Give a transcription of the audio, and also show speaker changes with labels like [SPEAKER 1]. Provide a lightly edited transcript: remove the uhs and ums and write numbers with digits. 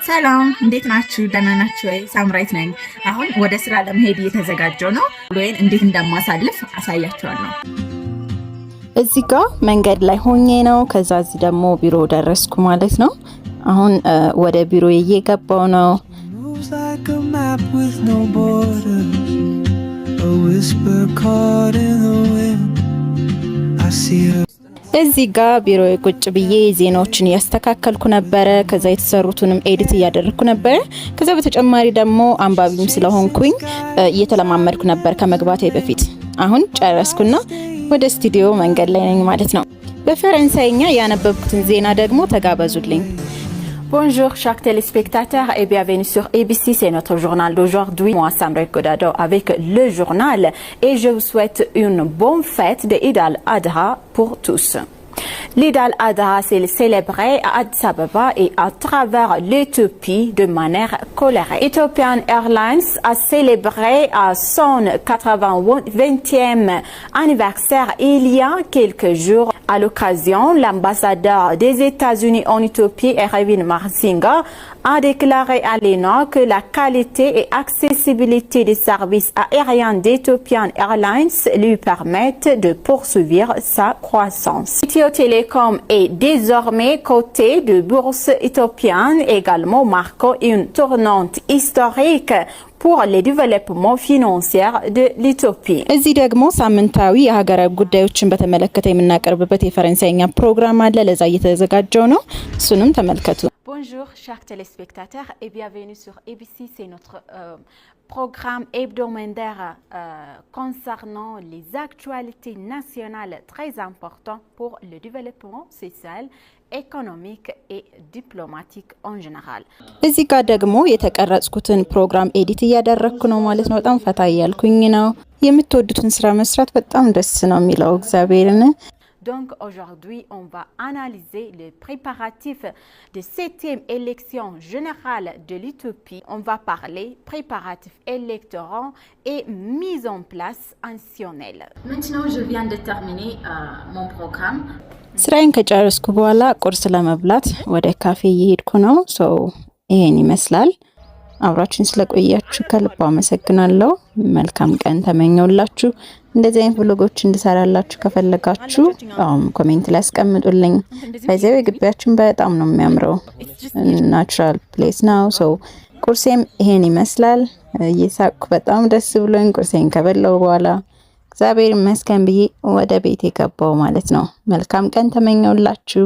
[SPEAKER 1] ሰላም እንዴት ናችሁ? ደህና ናችሁ ወይ? ሳምራይት ነኝ። አሁን ወደ ስራ ለመሄድ እየተዘጋጀው ነው። ወይን እንዴት እንደማሳልፍ አሳያችኋለሁ።
[SPEAKER 2] እዚህ ጋር መንገድ ላይ ሆኜ ነው። ከዛ እዚህ ደግሞ ቢሮ ደረስኩ ማለት ነው። አሁን ወደ ቢሮ እየገባው ነው። እዚህ ጋር ቢሮ ቁጭ ብዬ ዜናዎችን ያስተካከልኩ ነበር። ከዛ የተሰሩትንም ኤዲት እያደረኩ ነበር። ከዛ በተጨማሪ ደግሞ አንባቢም ስለሆንኩኝ እየተለማመድኩ ነበር ከመግባቴ በፊት። አሁን ጨረስኩና ወደ ስቱዲዮ መንገድ ላይ ነኝ ማለት ነው። በፈረንሳይኛ ያነበብኩትን ዜና ደግሞ ተጋበዙልኝ።
[SPEAKER 3] Bonjour chers téléspectateurs et bienvenue sur ABC, c'est notre journal d'aujourd'hui. Moi, Samrek Godado avec le journal et je vous souhaite une bonne fête de Eid al-Adha pour tous. L'Eid al-Adha, c'est célébré à Addis Ababa et à travers l'Éthiopie de manière colorée. Ethiopian Airlines a célébré son 80e anniversaire il y a quelques jours. À l'occasion, l'ambassadeur des États-Unis en Éthiopie, Erwin Marsinga, a déclaré à l'ENA que la qualité et accessibilité des services aériens d'Ethiopian Airlines lui permettent de poursuivre sa croissance. Ethio Telecom est désormais coté de bourse éthiopienne, également marquant une tournante historique pour le développement financier de l'Éthiopie.
[SPEAKER 2] እዚህ ደግሞ ሳምንታዊ የሀገራዊ ጉዳዮችን በተመለከተ የምናቀርብበት የፈረንሳይኛ ፕሮግራም አለ። ለዛ እየተዘጋጀው ነው። እሱንም ተመልከቱ።
[SPEAKER 3] Bonjour chers téléspectateurs et bienvenue sur ABC, c'est notre programme hebdomadaire concernant les actualités nationales très importantes pour le développement social, économique et diplomatique en général.
[SPEAKER 2] እዚህ ጋር ደግሞ የተቀረጽኩትን ፕሮግራም ኤዲት እያደረኩ ነው ማለት ነው። በጣም ፈታ እያልኩኝ ነው። የምትወዱትን ስራ መስራት በጣም ደስ ነው የሚለው እግዚአብሔርን።
[SPEAKER 3] Donc aujourd'hui, on va analyser les préparatifs de 7e élection générale de l'Éthiopie. On va parler préparatifs électoraux et mise en place institutionnelle.
[SPEAKER 1] Maintenant, je viens de terminer mon programme.
[SPEAKER 2] ስራዬን ከጨረስኩ በኋላ ቁርስ ለመብላት ወደ ካፌ እየሄድኩ ነው። ይሄን ይመስላል። አብራችሁን ስለቆያችሁ ከልብ አመሰግናለሁ። መልካም ቀን ተመኘውላችሁ። እንደዚህ አይነት ብሎጎች እንድሰራላችሁ ከፈለጋችሁ ኮሜንት ላይ አስቀምጡልኝ። በዚያው ግቢያችን በጣም ነው የሚያምረው። ናቹራል ፕሌስ ነው። ቁርሴም ይሄን ይመስላል። እየሳቅኩ በጣም ደስ ብሎኝ ቁርሴን ከበላው በኋላ እግዚአብሔር ይመስገን ብዬ ወደ ቤት የገባው ማለት ነው። መልካም ቀን ተመኘውላችሁ።